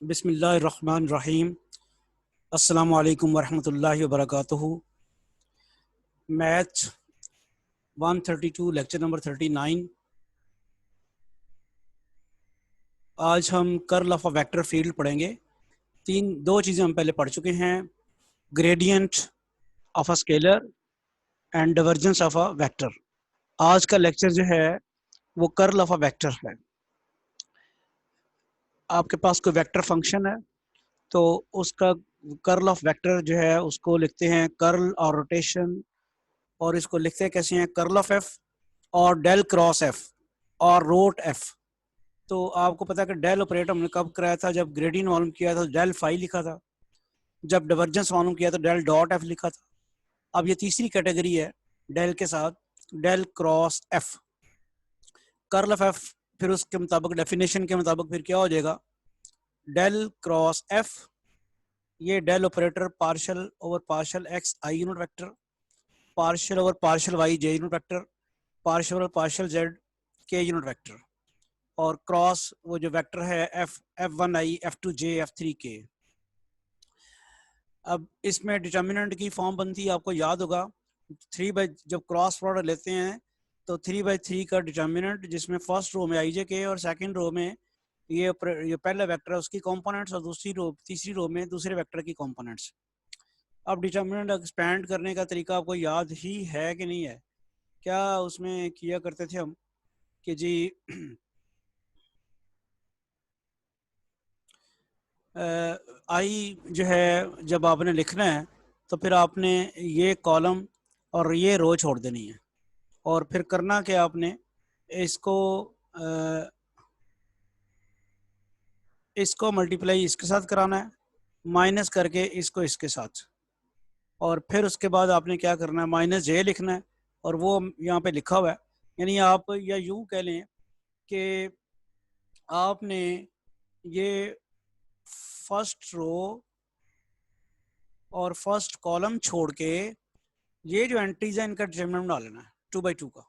बिस्मिल्लाहिर्रहमानिर्रहीम। अस्सलामु अलैकुम वरहमतुल्लाहि वबरकातुहू। Math 132 lecture number 39। आज हम curl of a vector field पढ़ेंगे। दो चीज़ें हम पहले पढ़ चुके हैं, gradient of a scalar and divergence of a vector. आज का लेक्चर जो है वो कर्ल ऑफ अ वेक्टर है। आपके पास कोई वेक्टर फंक्शन है तो उसका कर्ल ऑफ वेक्टर जो है उसको लिखते हैं कर्ल और रोटेशन, और इसको लिखते हैं कैसे हैं, कर्ल ऑफ एफ और डेल क्रॉस एफ और रोट एफ। तो आपको पता है कि डेल ऑपरेटर हमने कब कराया था, जब ग्रेडियंट मालूम किया था डेल फाई लिखा था, जब डाइवर्जेंस मालूम किया तो डेल डॉट एफ लिखा था। अब ये तीसरी कैटेगरी है डेल के साथ, del cross F, curl of F. फिर उसके मुताबिक डेफिनेशन के मुताबिक फिर क्या हो जाएगा, डेल क्रॉस एफ, ये del operator partial over partial X I unit vector, partial over partial Y J unit vector, partial over partial Z K unit vector, और क्रॉस वो जो वेक्टर है F1i F2j F3k। अब इसमें determinant की form बनती है, आपको याद होगा, जब क्रॉस प्रोडक्ट लेते हैं तो 3/3 का डिटर्मिनेंट, जिसमें फर्स्ट रो में ijk और सेकंड रो में ये पहला वेक्टर है उसकी कंपोनेंट्स, और तीसरी रो में दूसरे वेक्टर की कंपोनेंट्स। अब डिटर्मिनेंट एक्सपेंड करने का तरीका आपको याद ही है कि नहीं है? क्या उसमें किया करते थे हम कि जी आई जो है जब आपने लिखना है तो फिर आपने ये कॉलम और ये रो छोड़ देनी है, और फिर करना कि आपने इसको मल्टीप्लाई इसके साथ कराना है, माइनस करके इसको इसके साथ, और फिर उसके बाद आपने क्या करना है, माइनस जे लिखना है, और वो यहाँ पे लिखा हुआ है। यानी आप या यूँ कह लें कि आपने ये फर्स्ट रो और फर्स्ट कॉलम छोड़ के ये जो एंट्रीज है इनका डिटरमिनेंट बना लेना है 2/2 का,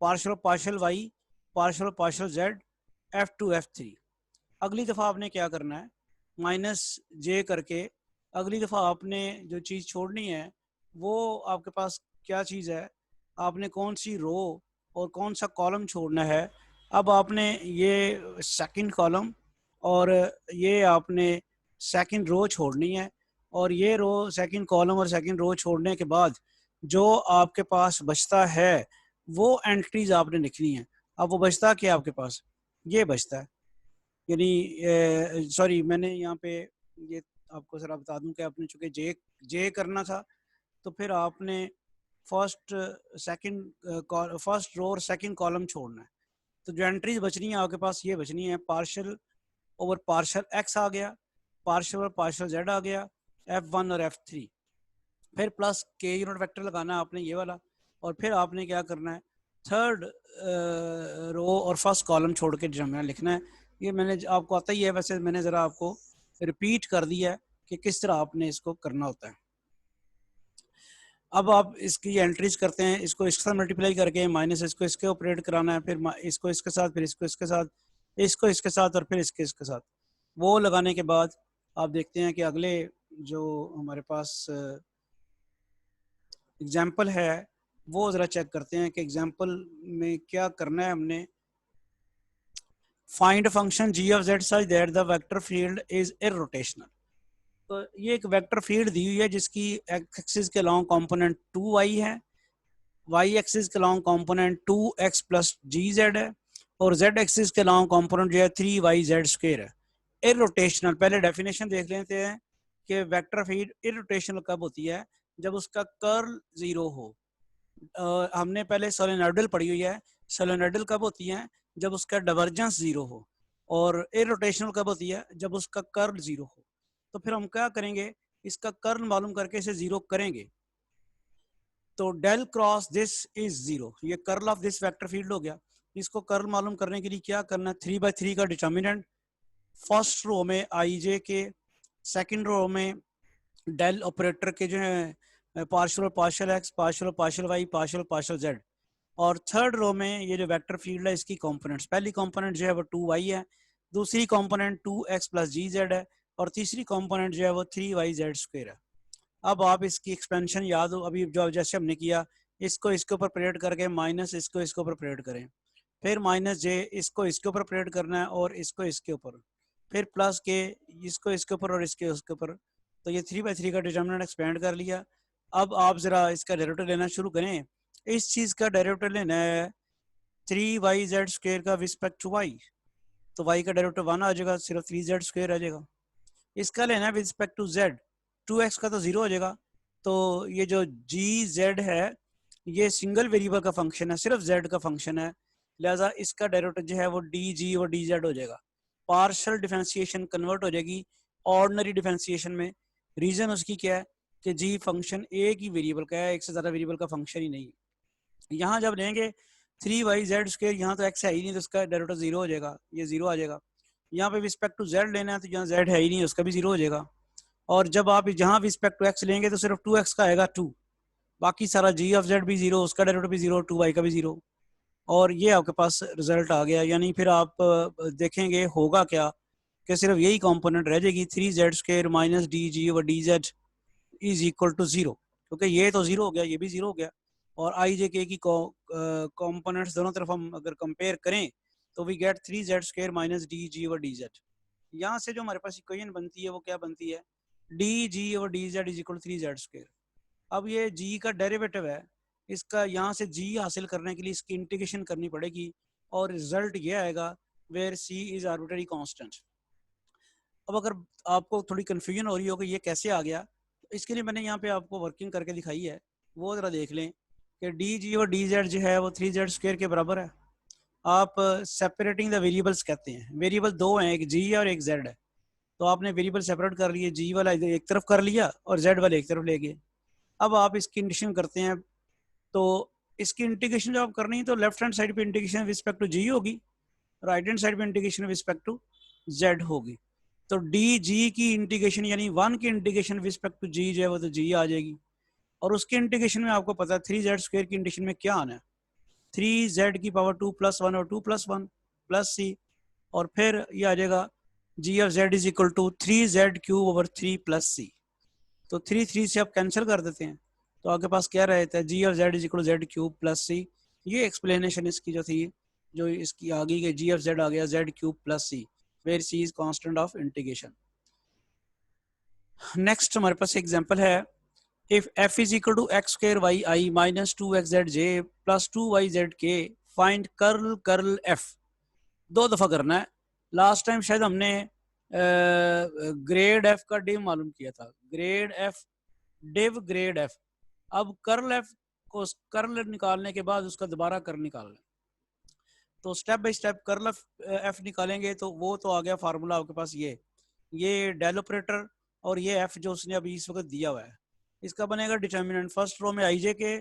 partial partial Y, partial partial Z, F2 F3। अगली दफ़ा आपने क्या करना है, माइनस जे करके अगली दफ़ा आपने जो चीज़ छोड़नी है वो आपके पास क्या चीज़ है, आपने कौन सी रो और कौन सा कॉलम छोड़ना है। अब आपने ये सेकंड कॉलम और ये आपने सेकंड रो छोड़नी है, और ये रो सेकंड कॉलम और सेकंड रो छोड़ने के बाद जो आपके पास बचता है वो एंट्रीज आपने लिखनी है। अब वो बचता क्या आपके पास, ये बचता है, यानी सॉरी मैंने यहाँ पे ये आपको जरा बता दूं कि आपने चूंकि जे जे करना था तो फिर आपने फर्स्ट रो और सेकंड कॉलम छोड़ना है। तो जो एंट्रीज बचनी है आपके पास ये बचनी है, पार्शियल ओवर पार्शियल एक्स आ गया, पार्शियल ओवर पार्शियल जेड आ गया, F1 और F3, फिर प्लस के यूनिट वेक्टर लगाना है आपने ये वाला, और फिर आपने क्या करना है, थर्ड रो और फर्स्ट कॉलम छोड़ के डिटरमिनेंट लिखना है। ये मैंने आपको आता ही है, वैसे मैंने ज़रा आपको रिपीट कर दिया है कि किस तरह आपने इसको करना होता है। अब आप इसकी एंट्रीज करते हैं, इसको इसके साथ मल्टीप्लाई करके माइनस इसको इसके ऑपरेट कराना है, फिर इसको इसके साथ, फिर इसको इसके साथ, इसको इसके साथ, और फिर इसके साथ। वो लगाने के बाद आप देखते हैं कि अगले जो हमारे पास एग्जाम्पल है वो ज़रा चेक करते हैं कि एग्जाम्पल में क्या करना है हमने। Find function G of Z such that the vector field is irrotational. तो ये एक वेक्टर फील्ड दी हुई है जिसकी एक्सिस के लॉन्ग कंपोनेंट 2y है, वाई एक्सिस के लॉन्ग कंपोनेंट 2x प्लस जी जेड है, और जेड एक्सिस के लॉन्ग कंपोनेंट जो है 3yz² है। इररोटेशनल, पहले डेफिनेशन देख लेते हैं कि वेक्टर फील्ड इररोटेशनल कब होती है, जब उसका कर्ल जीरो हो। हमने पहले सोलेनोइडल पढ़ी हुई है, सोलेनोइडल कब होती है, जब उसका डाइवर्जेंस जीरो हो, और इररोटेशनल कब होती है, जब उसका कर्ल जीरो हो। तो फिर हम क्या करेंगे, इसका कर्ल मालूम करके इसे जीरो करेंगे। तो del cross this is zero, ये curl of this vector field हो गया। इसको कर्ल मालूम करने के लिए क्या करना है, 3/3 का डिटर्मिनेंट, फर्स्ट रो में IJ के, सेकंड रो में डेल ऑपरेटर के जो है partial partial X, partial partial Y, partial partial Z, और थर्ड रो में ये जो वेक्टर फील्ड है इसकी कंपोनेंट्स, पहली कंपोनेंट जो है वो 2y है, दूसरी कंपोनेंट 2x प्लस जी जेड है और तीसरी कंपोनेंट जो है वो 3y z² है। अब आप इसकी एक्सपेंशन याद हो, अभी जो जैसे हमने किया, इसको इसके ऊपर परेड करके माइनस इसको इसके ऊपर परेड करें, फिर माइनस जे इसको इसके ऊपर परेड करना है और इसको इसके ऊपर, फिर प्लस के इसको इसके ऊपर और इसके उसके ऊपर। तो ये 3/3 का डिटर्मिनेंट एक्सपेंड कर लिया। अब आप जरा इसका डेरिवेटिव लेना शुरू करें। इस चीज का डेरिवेटिव लेना है 3y z² का रिस्पेक्ट टू y, तो y का डेरिवेटिव 1 आ जाएगा, सिर्फ 3z² आ जाएगा। इसका लेना है with respect to z, 2x का तो 0 हो जाएगा। तो ये जो gz है ये सिंगल वेरिएबल का फंक्शन है, सिर्फ z का फंक्शन है, लिहाजा इसका डेरिवेटिव जो है वो dg और dz हो जाएगा। पार्शियल डिफरेंशिएशन कन्वर्ट हो जाएगी ऑर्डिनरी डिफरेंशिएशन में। रीजन उसकी क्या है कि g फंक्शन एक ही वेरिएबल का है, एक से ज्यादा वेरिएबल का फंक्शन ही नहीं। यहाँ जब लेंगे 3y z², यहाँ तो x है ही नहीं तो उसका डेरिवेटिव 0 हो जाएगा, ये 0 आ जाएगा। यहाँ पे रिस्पेक्ट टू z लेना है तो यहाँ z है ही नहीं, उसका भी 0 हो जाएगा। और जब आप जहाँ रिस्पेक्ट टू x लेंगे तो सिर्फ 2x का आएगा 2, बाकी सारा g ऑफ z भी 0, उसका डेरिवेटिव भी 0, 2y का भी 0। और ये आपके पास रिजल्ट आ गया। यानी फिर आप देखेंगे होगा क्या कि सिर्फ यही कंपोनेंट रह जाएगी 3z² minus dg over dz is equal to 0, क्योंकि ये तो 0 हो गया, ये भी 0 हो गया। और आई जे के की कंपोनेंट्स दोनों तरफ हम अगर कंपेयर करें तो we get 3z² minus dg over dz। यहाँ से जो हमारे पास इक्वेशन बनती है वो क्या बनती है, dg over dz is equal to 3z²। अब ये g का डेरिवेटिव है, इसका यहाँ से g हासिल करने के लिए इसकी इंटीग्रेशन करनी पड़ेगी और रिजल्ट ये आएगा where c is arbitrary constant. अब अगर आपको थोड़ी कंफ्यूजन हो रही हो कि ये कैसे आ गया, तो इसके लिए मैंने यहाँ पे आपको वर्किंग करके दिखाई है, वो जरा देख लें कि dg और dz जो है वो 3z² के बराबर है। आप सेपरेटिंग द वेरिएबल्स कहते हैं, वेरिएबल दो हैं, एक g है और एक z है। तो आपने वेरिएबल सेपरेट कर लिए, g वाला एक तरफ कर लिया और z वाला एक तरफ ले गए। अब आप इसकी इंटीग्रेशन करते हैं, तो इसकी इंटीग्रेशन जब आप करनी है तो लेफ्ट हैंड साइड पे इंटीग्रेशन रिस्पेक्ट टू g होगी, राइट हैंड साइड पे इंटीग्रेशन रिस्पेक्ट टू z होगी। तो dg की इंटीग्रेशन यानी 1 की इंटीग्रेशन रिस्पेक्ट टू g जो है वो तो g आ जाएगी। और उसके इंटीग्रेशन में आपको पता है 3z² की इंटीग्रेशन में क्या आना है, 3z की पावर 2 प्लस 1 और 2 प्लस 1 प्लस c, और फिर ये आ जाएगा g of z is equal to 3z³ over 3 plus c। तो 3 से आप कैंसिल कर देते हैं तो आपके पास क्या रहता है, g of z is equal z³ plus c। ये एक्सप्लेनेशन इसकी जो थी, जो इसकी आ गई कि g ऑफ z आ गया z³ plus c, where c is constant of integration. Next हमारे पास एग्जांपल है, if f is equal to x² yi minus 2xzj plus 2yzk find curl f। दो दफा करना है। लास्ट टाइम शायद हमने ग्रेड f का डिव मालूम किया था, grade f div grade f। अब कर्ल f को कर्ल निकालने के बाद उसका दोबारा कर्ल निकालना है, तो step by step curl f निकालेंगे। तो वो तो आ गया फार्मूला आपके पास, ये डेल ऑपरेटर और ये f जो उसने अभी इस वक्त दिया हुआ है, इसका बनेगा डिटर्मिनेंट। फर्स्ट रो में आई जे के,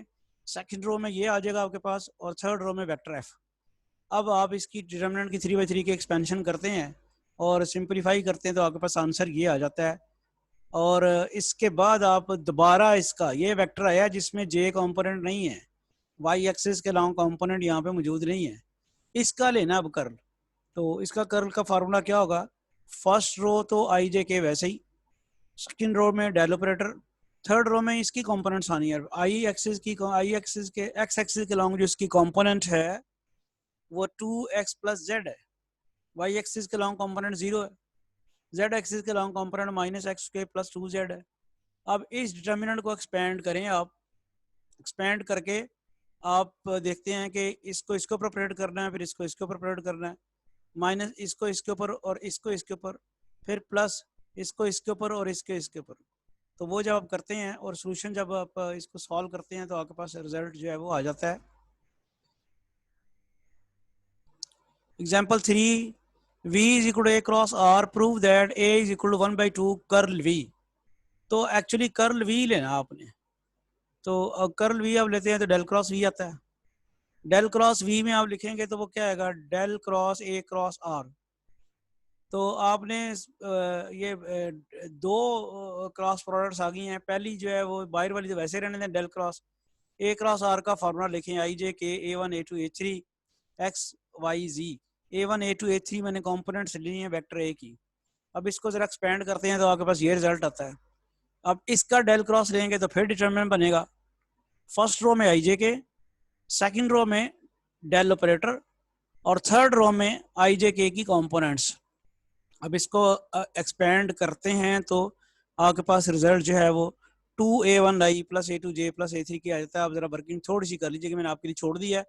सेकंड रो में ये आ जाएगा आपके पास, और थर्ड रो में वेक्टर एफ। अब आप इसकी डिटर्मिनेंट की 3/3 की एक्सपेंशन करते हैं और सिंपलीफाई करते हैं तो आपके पास आंसर ये आ जाता है। और इसके बाद आप दोबारा इसका ये वेक्टर आया जिसमें जे कॉम्पोनेंट नहीं है, वाई एक्सिस के लॉन्ग कॉम्पोनेंट यहाँ पे मौजूद नहीं है, इसका लेना अब कर्ल। तो इसका कर्ल का फार्मूला क्या होगा, फर्स्ट रो तो आई जे के वैसे ही, सेकंड रो में डेल ऑपरेटर, थर्ड रो में इसकी कंपोनेंट्स आनी है। आई एक्सिस के एक्स एक्सिस के लॉन्ग जो इसकी कंपोनेंट है वो 2x प्लस z है, वाई एक्सिस के लॉन्ग कंपोनेंट 0 है, z एक्सिस के long component minus x² plus 2z है। अब इस डिटर्मिनेंट को एक्सपेंड करें आप, एक्सपेंड करके आप देखते हैं कि इसको इसके ऊपर ऑपरेट करना है, फिर इसको इसके ऊपर ऑपरेट करना है, माइनस इसको इसके ऊपर और इसको इसके ऊपर, फिर प्लस इसको इसके ऊपर और इसके इसके ऊपर। तो वो जब आप करते हैं और सॉल्यूशन जब आप इसको सॉल्व करते हैं तो आपके पास रिजल्ट जो है वो आ जाता है। Example 3, v is equal to a cross r, prove that a is equal to 1/2 curl v। तो एक्चुअली कर्ल v लेना आपने, तो कर्ल v आप लेते हैं तो डेल क्रॉस v आता है। डेल क्रॉस v में आप लिखेंगे तो वो क्या आएगा, del cross a cross r। तो आपने ये दो क्रॉस प्रोडक्ट्स आ गई हैं, पहली जो है वो बाहर वाली तो वैसे रहने दें, del cross a cross r का फार्मूला लिखें, आई जे के a1 a2 a3 x y z A1 A2 A3 मैंने कंपोनेंट्स ली हैं वेक्टर ए की। अब इसको जरा एक्सपेंड करते हैं तो आपके पास ये रिजल्ट आता है। अब इसका डेल क्रॉस लेंगे तो फिर डिटरमिनेंट बनेगा, फर्स्ट रो में आई जे के, सेकेंड रो में डेल ऑपरेटर और थर्ड रो में आई जे के की कंपोनेंट्स। अब इसको एक्सपेंड करते हैं तो आपके पास रिजल्ट जो है वो 2A1i plus A2j plus A3 की आ जाता है। आप जरा वर्किंग थोड़ी सी कर लीजिए कि मैंने आपके लिए छोड़ दी है।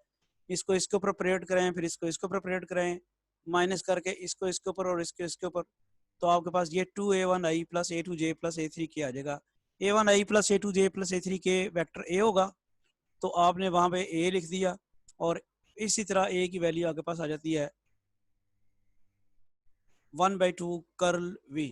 इसको इसके ऊपर ऑपरेट करें, फिर इसको इसके ऊपर ऑपरेट करें, माइनस करके इसको इसके ऊपर और इसके इसके ऊपर, तो आपके पास ये 2A1i plus A2j plus A3 की आ जाएगा। A1i plus A2j plus A3 के वेक्टर ए होगा तो आपने वहां पे ए लिख दिया और इसी तरह ए की वैल्यू आपके पास आ जाती है 1/2 कर्ल v।